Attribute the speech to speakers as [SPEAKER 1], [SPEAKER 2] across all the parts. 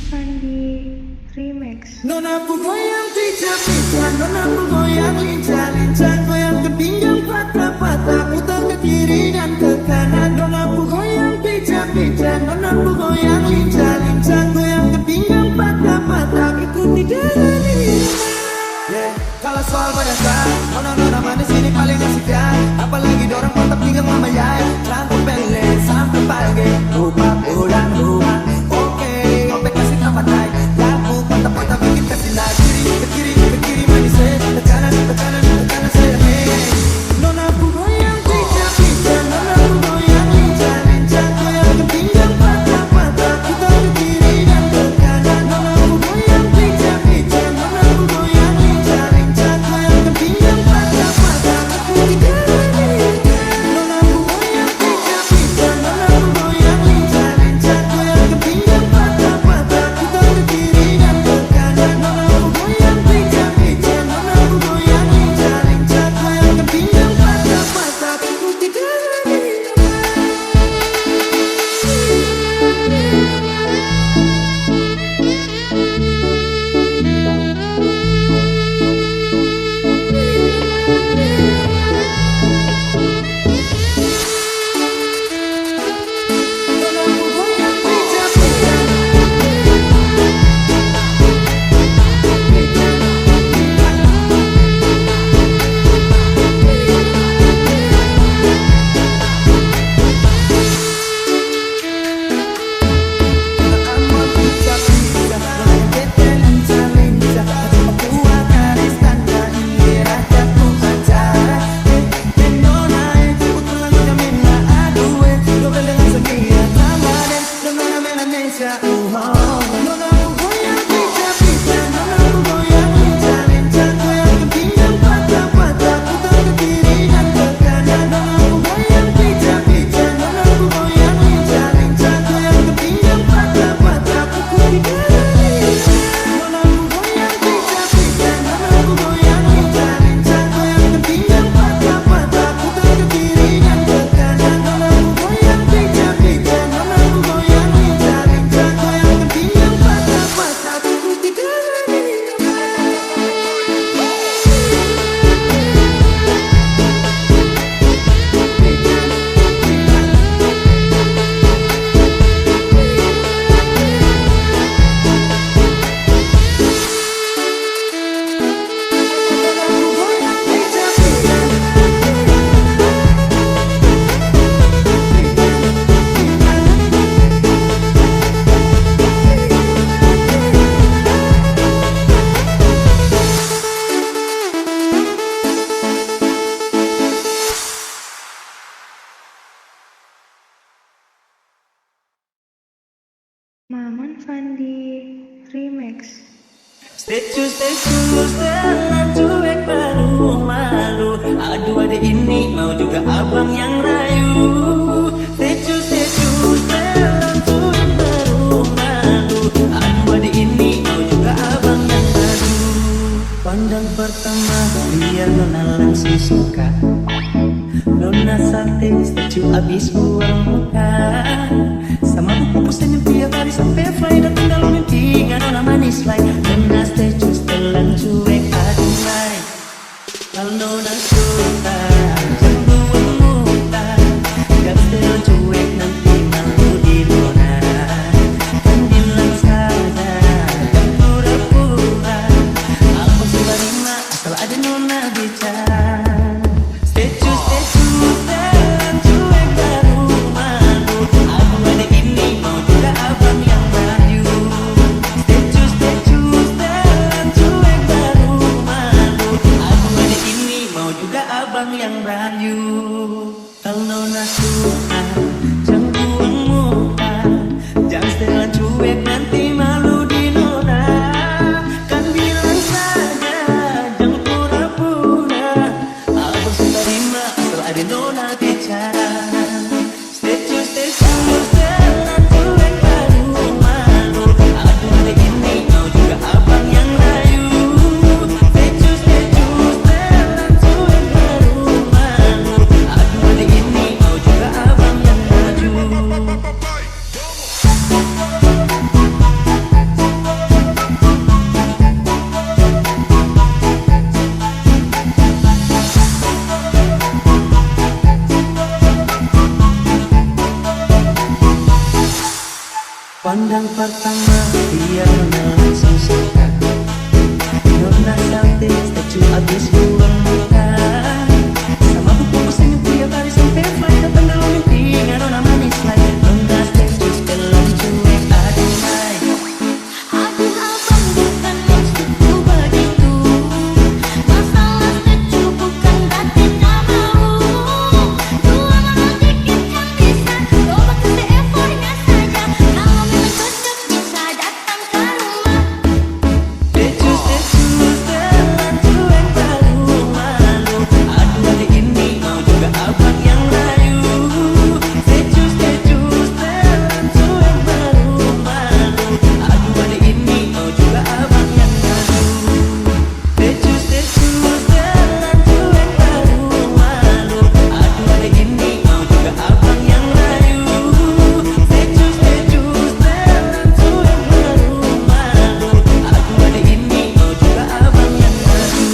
[SPEAKER 1] Fandi Remix.
[SPEAKER 2] Nona aku goyang pincang-pincang, nona aku goyang lincah-lincah, goyang ke pinggang patah-patah, putar ke kiri dan ke kanan. Nona aku goyang pincang-pincang, nona aku goyang lincah-lincah, goyang ke pinggang patah-patah, ikuti jalan ini. Yeah. Kalau soal banyakkan, nona manis ini paling asik ya. Apalagi dorang mantap pinggang mama ya. Rambut pendek sampai pagi, lupa pulang rumah. Oke, kopek kasih tambah naik. Lampu patah-patah bikin kasih naik. Ke kiri manis ke kanan saya hey. Nona aku goyang pincang-pincang, nona aku goyang lincah-lincah, goyang ke pinggang patah-patah, putar ke kiri dan ke kanan. Nona aku goyang pincang-pincang, nona aku goyang lincah-lincah, goyang ke pinggang patah-patah, aku tidak lagi. Nona aku goyang pincang-pincang, nona aku goyang lincah-lincah, goyang ke pinggang patah-patah, putar ke kiri dan ke kanan. Nona aku goyang pincang-pincang, nona aku goyang lincah-lincah, goyang ke pinggang patah-patah, aku tidak lagi.
[SPEAKER 1] Maman Fandi Remix.
[SPEAKER 3] Stay setelan cuek baru malu. Aduh adek ini mau juga abang yang rayu. Stay setelan cuek baru malu. Aduh adek ini mau juga abang yang rayu. Pandang pertama biar nona langsung suka. Nona sate statue abis buang muka. Sama buku senyum tiap hari sampai Friday tinggal mimpi nggak nona manis like. Nona statue setelan cuek aduh naik. Kalau nona suka jangan buang muka. Gak setelan cuek nanti malu di nona. Kan bilang saja jangan pura-pura. Aku sudah terima asal ada nona bicara. Statue setelan cuek baru malu. Aku adek ini mau juga abang yang rayu. Statue setelan Pandang pertama dia langsung suka. Nona cantik, statue abis buang muka. Sama buku pesan yang tiap hari sampai flight. Datang dalam mimpi, nona manis like. Nona statue setelah cuek, aduh hai.
[SPEAKER 4] Aduh abang bukan maksudku begitu. Masalah statue bukan berarti tak mau. Dua malam dikit kan bisa. Coba kasih effortnya saja. Kalau memang cocok bisa datang ke rumah.
[SPEAKER 3] Statue jalan cuek baru malu. Aduh hari ini mau juga abang yang rayu. Statue jalan cuek baru malu. Aduh hari ini mau juga abang yang rayu. Statue jalan cuek baru malu. Aduh hari ini mau juga abang yang rayu. Statue jalan cuek baru malu. Aduh hari ini mau juga abang yang rayu.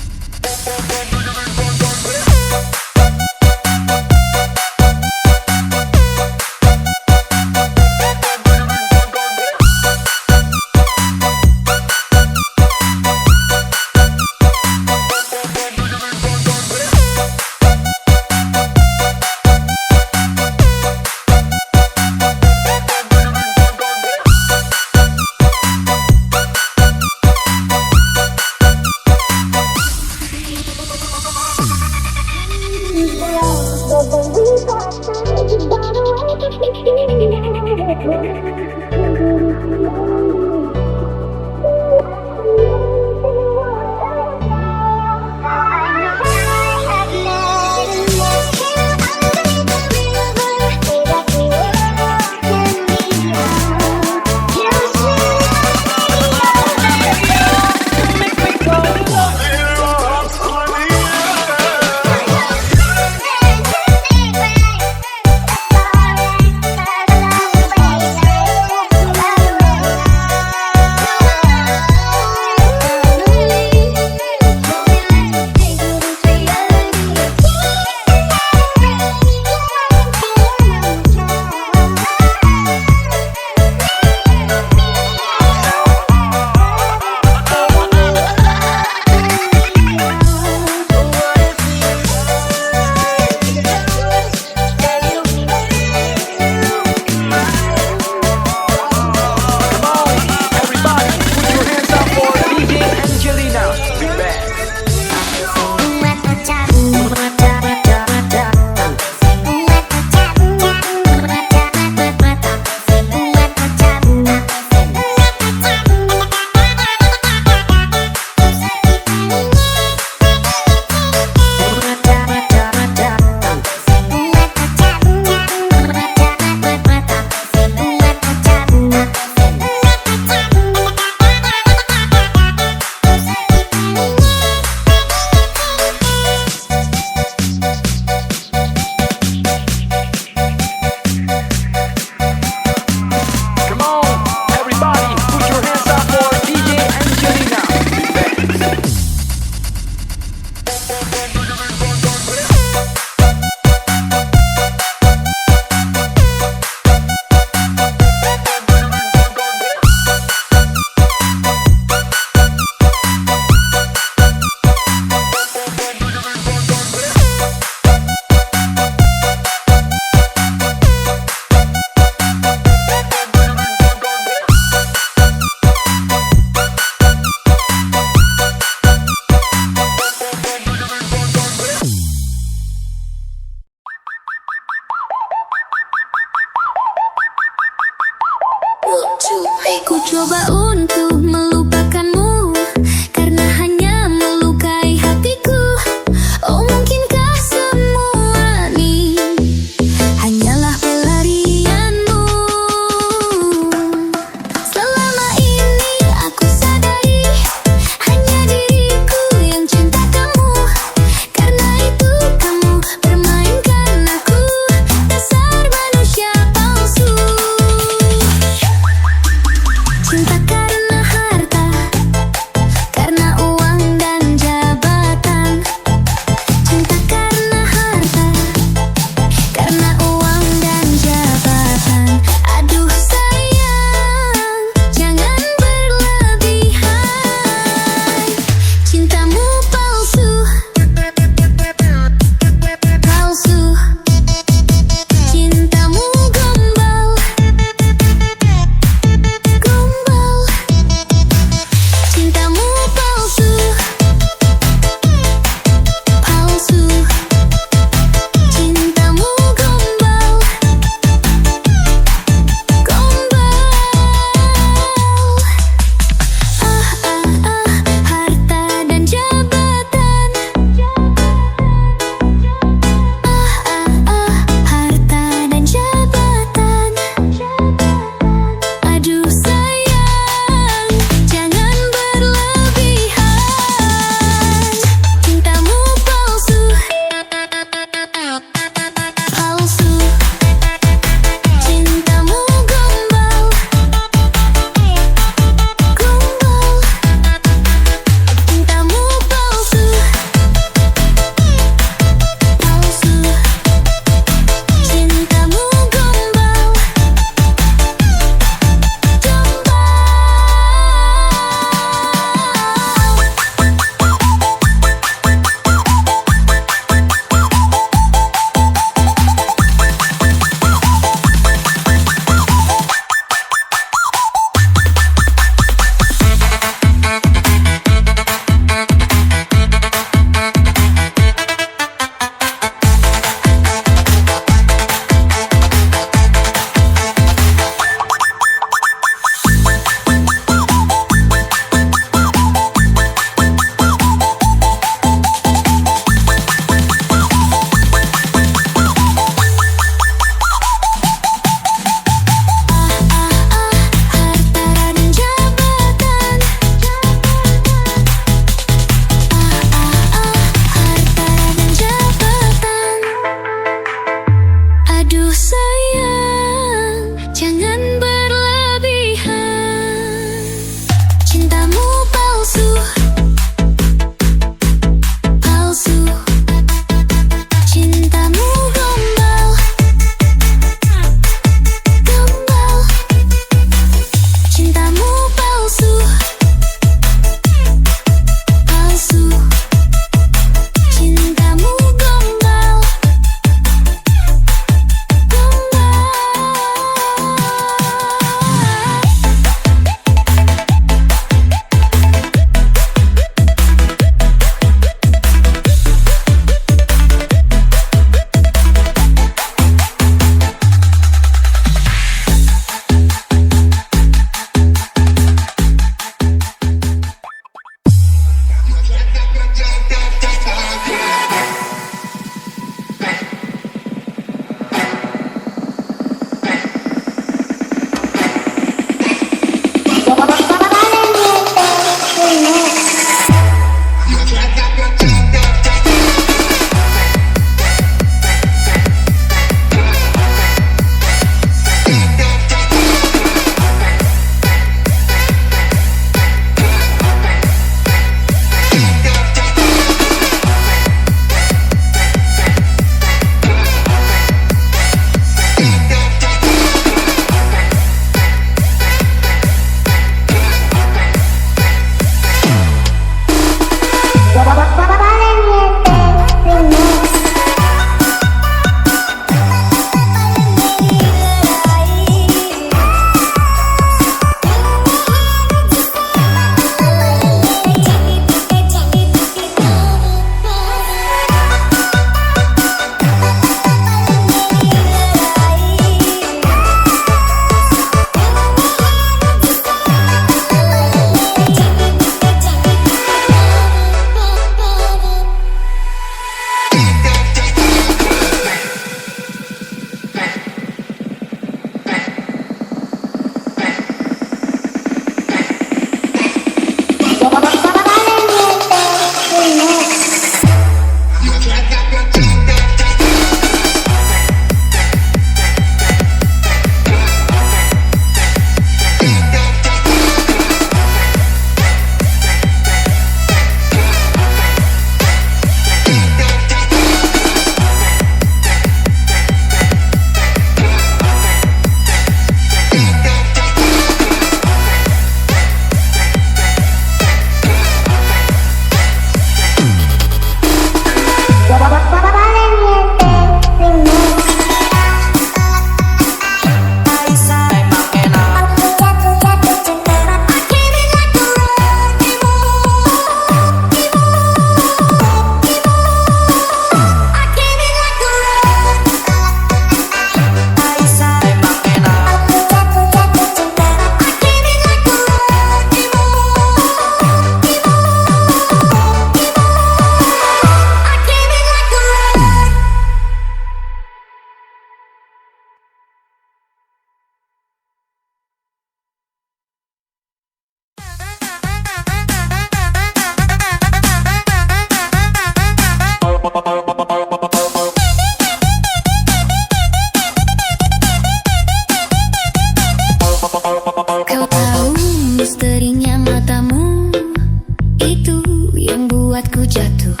[SPEAKER 4] buatku jatuh.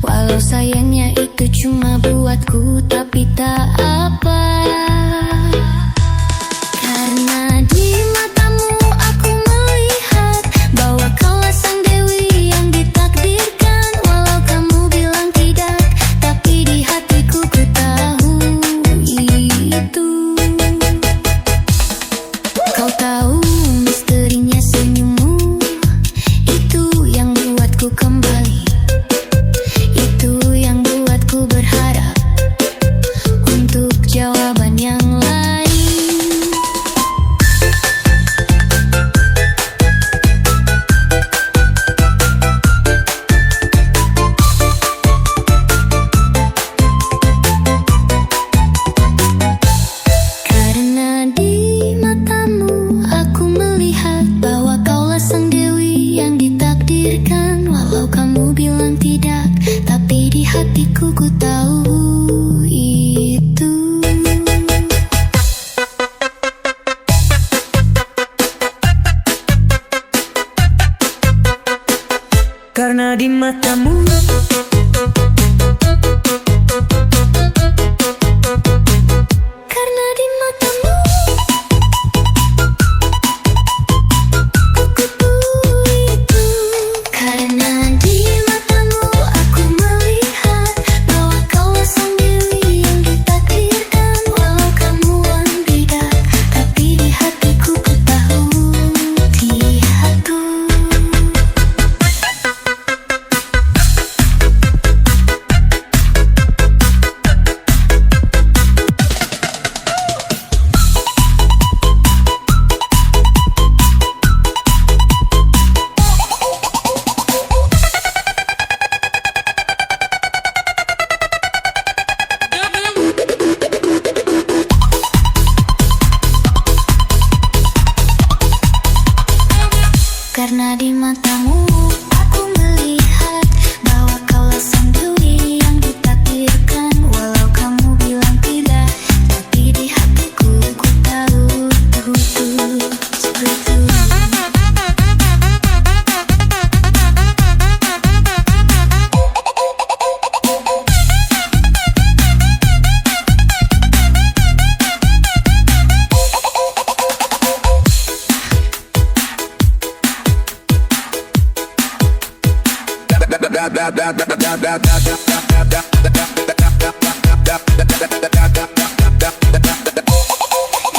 [SPEAKER 4] Walau sayangnya itu cuma buatku, tapi tak apa. Karena di matamu aku melihat bahwa kaulah sang dewi yang ditakdirkan. Walau kamu bilang tidak, tapi di hatiku ku tahu itu. Kau tahu misterinya senyummu, itu yang buatku kembali. Itu yang buatku berharap untuk jawaban yang lain. Karena di matamu aku melihat bahwa kaulah sang dewi yang ditakdirkan. Walau kamu bilang tidak, tapi di hatiku ku tahu itu.
[SPEAKER 3] Karena di matamu
[SPEAKER 4] Karena di matamu aku tahu itu. Karena di matamu aku melihat bahwa kaulah sang dewi yang ditakdirkan. Walau kamu bilang tidak, tapi di hatiku ku tahu dia Karena di matamu aku melihat bahwa kaulah sang dewi yang ditakdirkan. Walau kamu bilang tidak, tapi di hatiku ku tahu itu.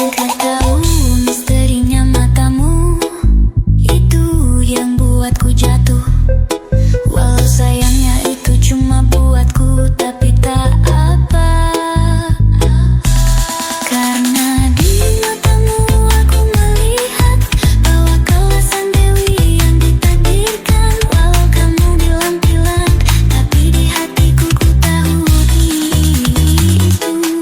[SPEAKER 4] Engkau tahu misterinya matamu, itu yang buatku jatuh. Walau sayangnya itu cuma buatku, tapi tak apa. Karena di matamu aku melihat bahwa kaulah sang dewi yang ditakdirkan. Walau kamu bilang tapi di hatiku ku tahu itu.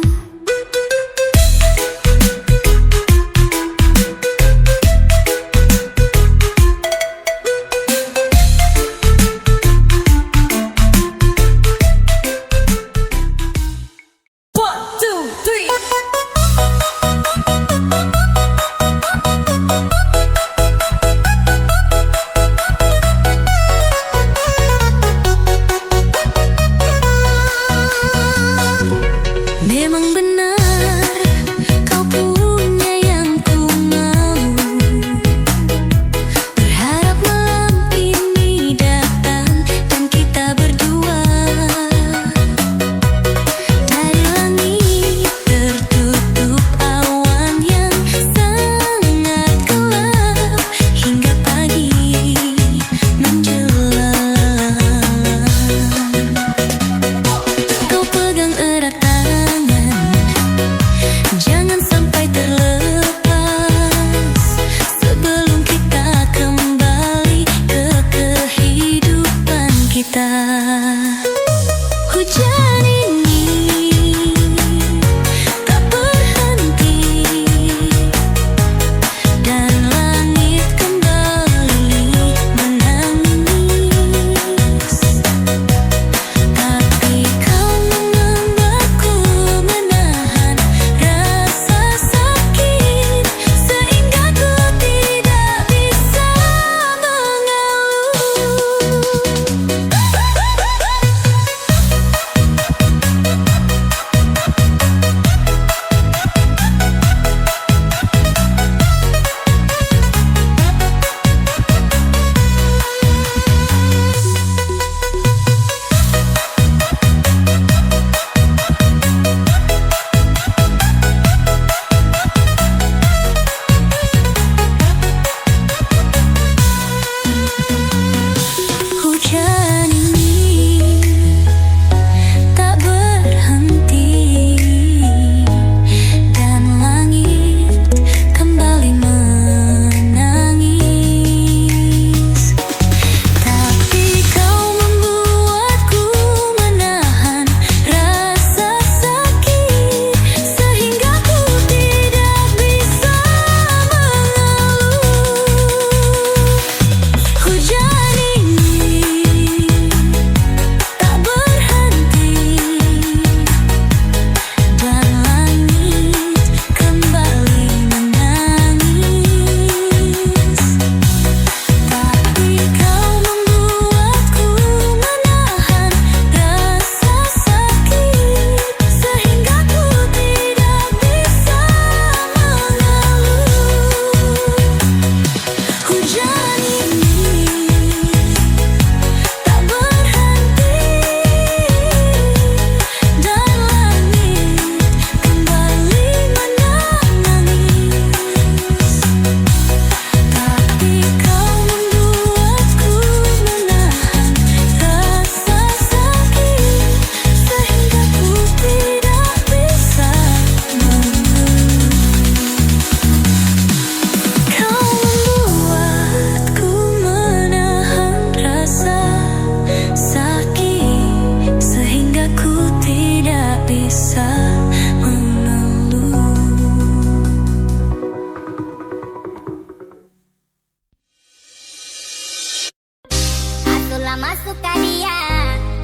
[SPEAKER 4] lama suka dia,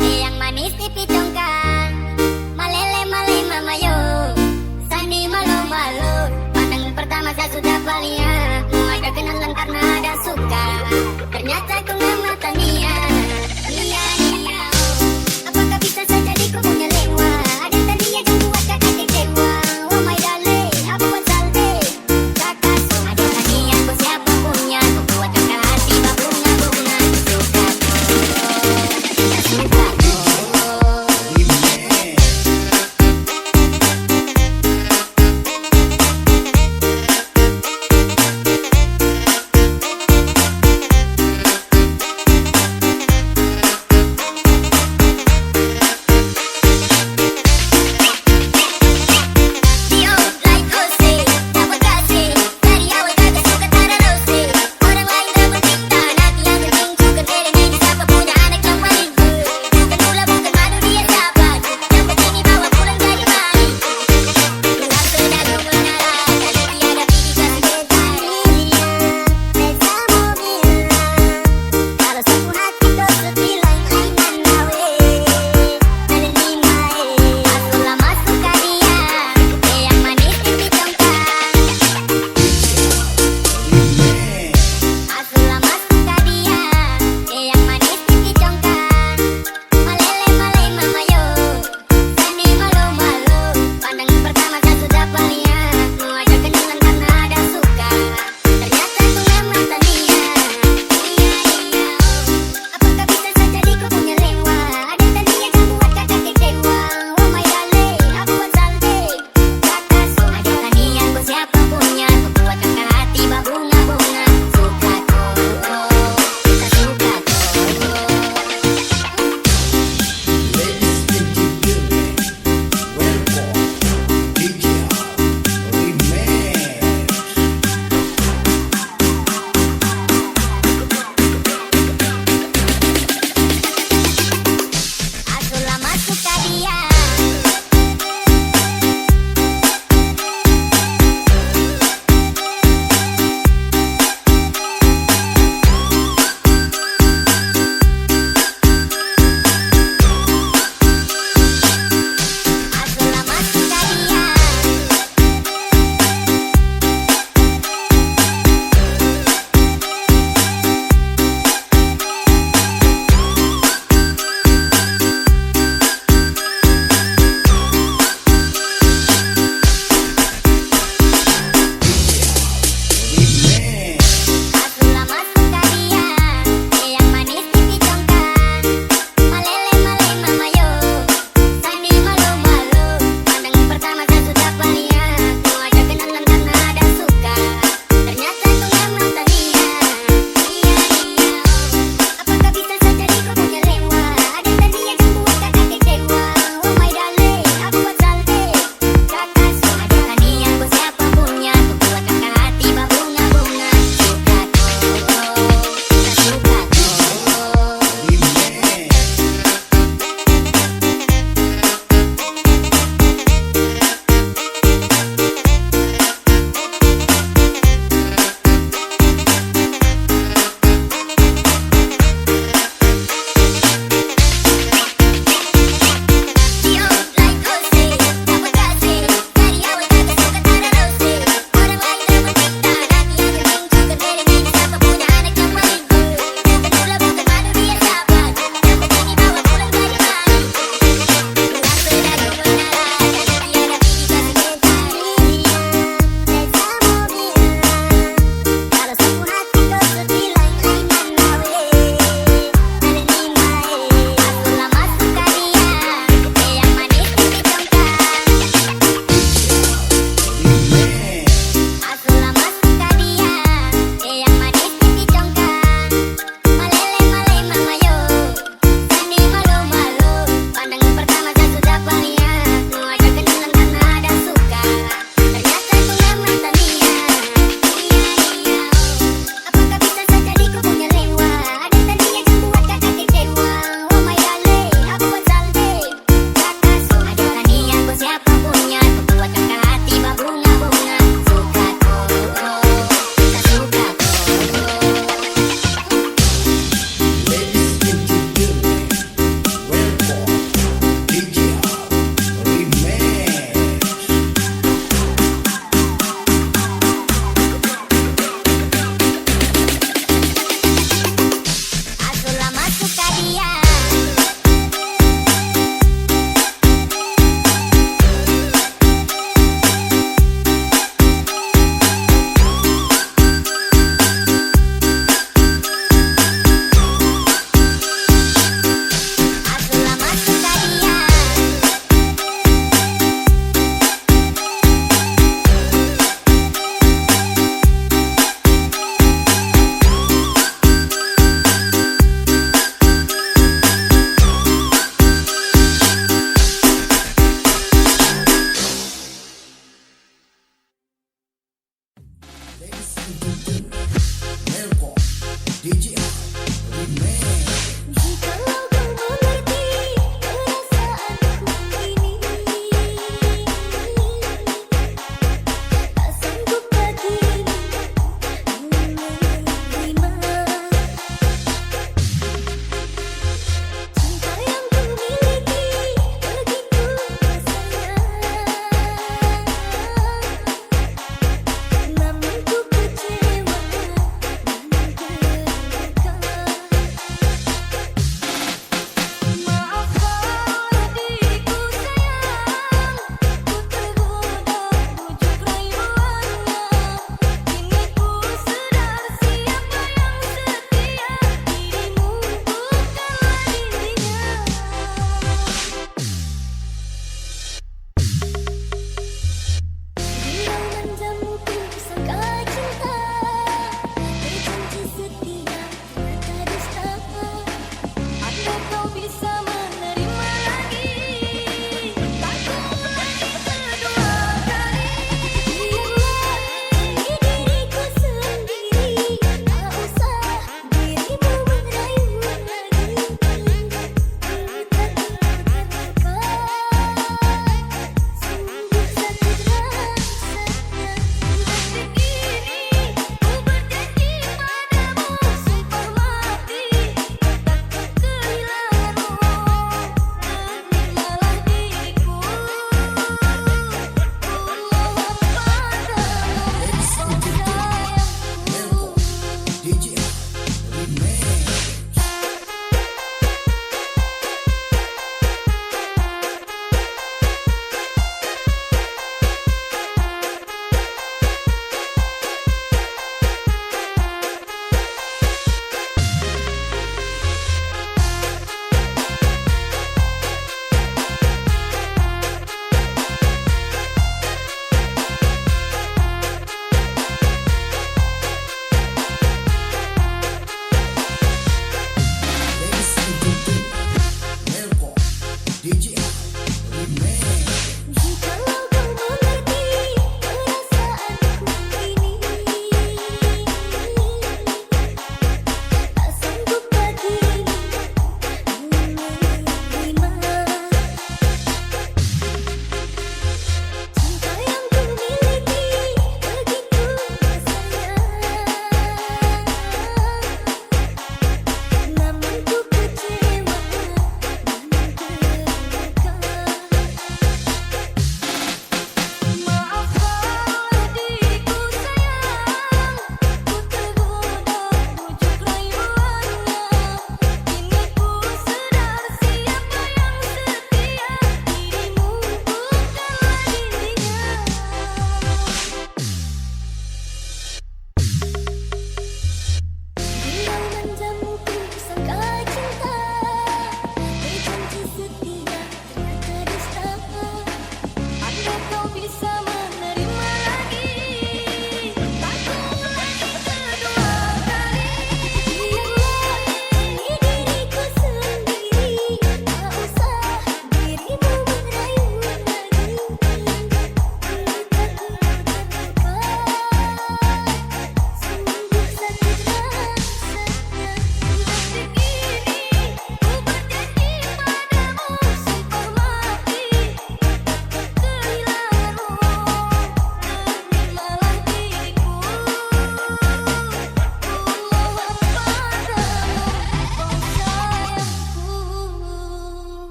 [SPEAKER 4] yang manis pipi congkak, malele male mama yo, Sandi malu malu. Pandang pertama saya sudah balia, ada kenalan karena ada suka. Ternyata kau nggak mata Nia, Nia Nia. Apakah bisa saja di kau punya lewa? Ada tadi yang buat kakak kecewa. Oh my darling, apa buat salde? Kakak suka ada lagi aku siapa punya. Aku buat kakak hati bunga bunga suka. Suka.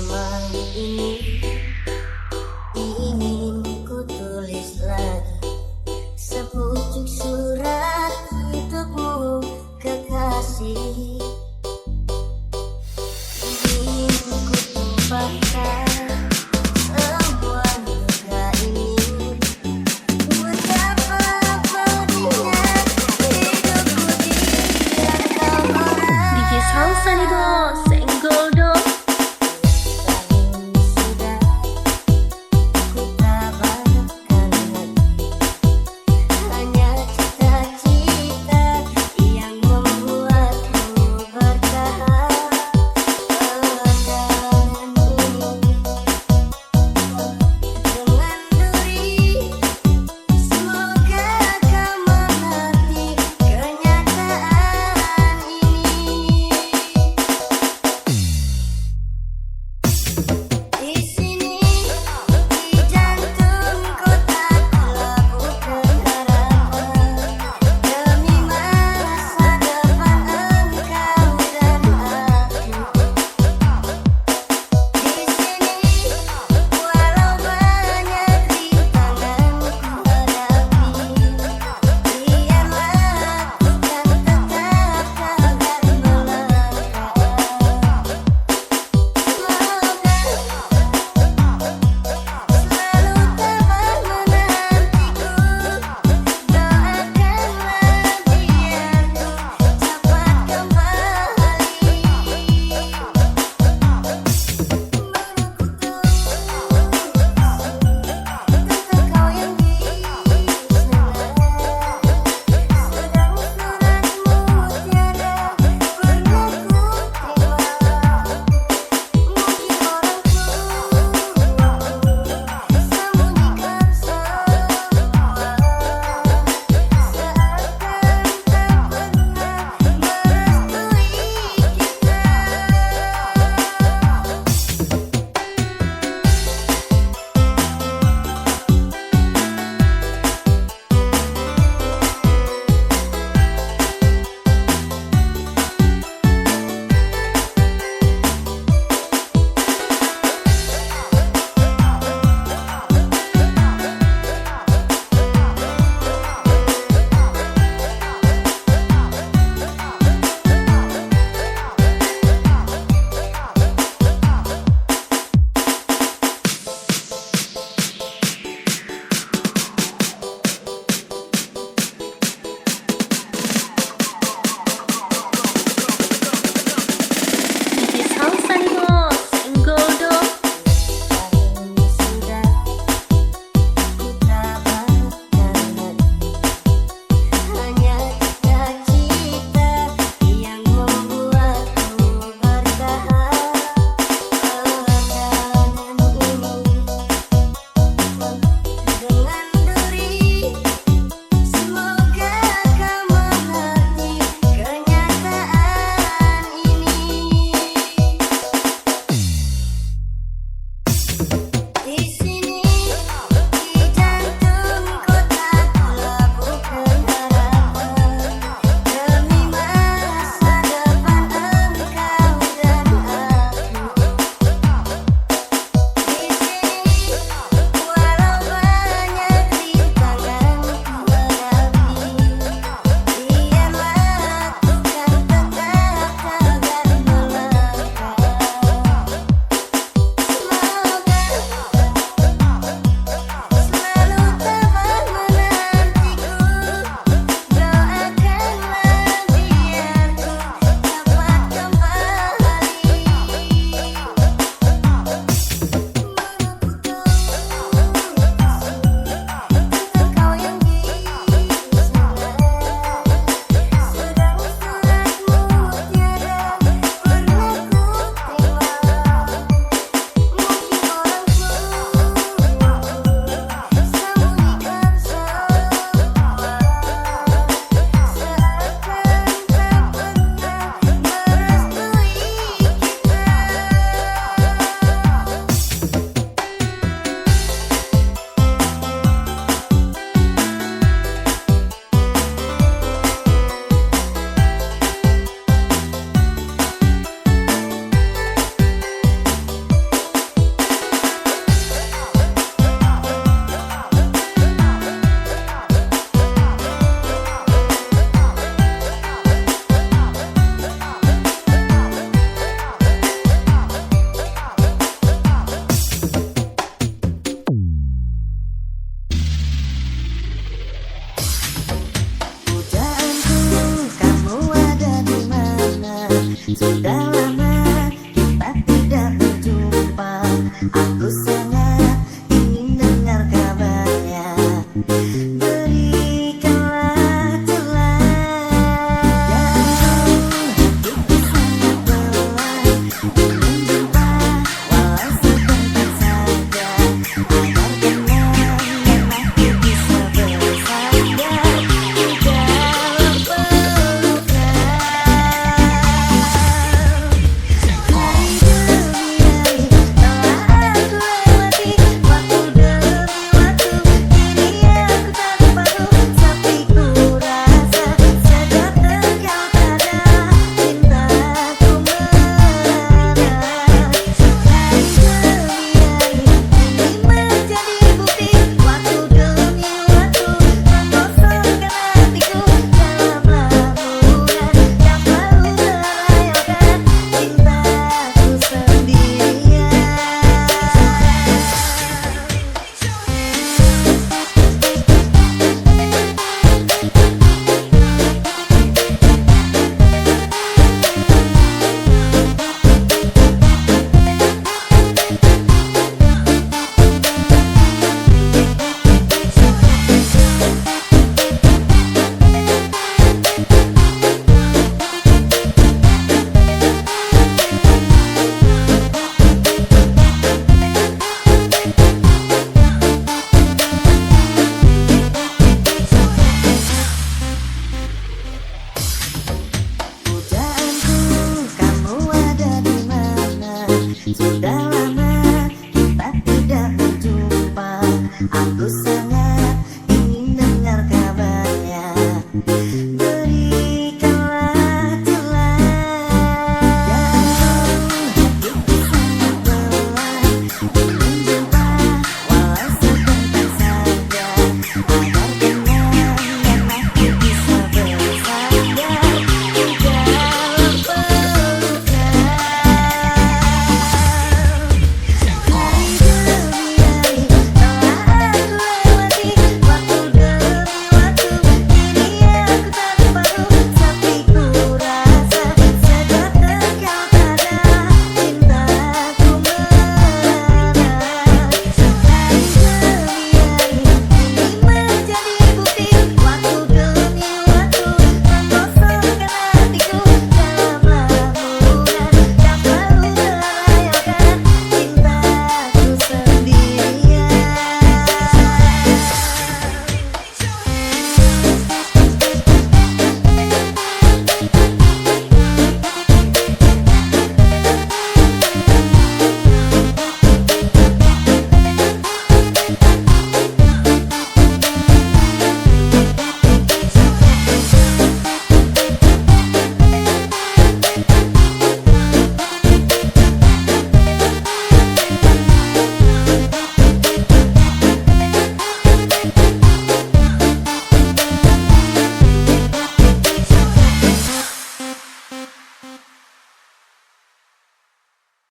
[SPEAKER 4] malam ini ingin ku tulis lagi sepucuk surat untukmu kekasih. Ingin ku tumpahkan semua duka ini betapa pedihnya hidupku diam orang.
[SPEAKER 5] DJ Sound Sunny Boss, Senggol dong.
[SPEAKER 4] Tahun sudah
[SPEAKER 3] Sudah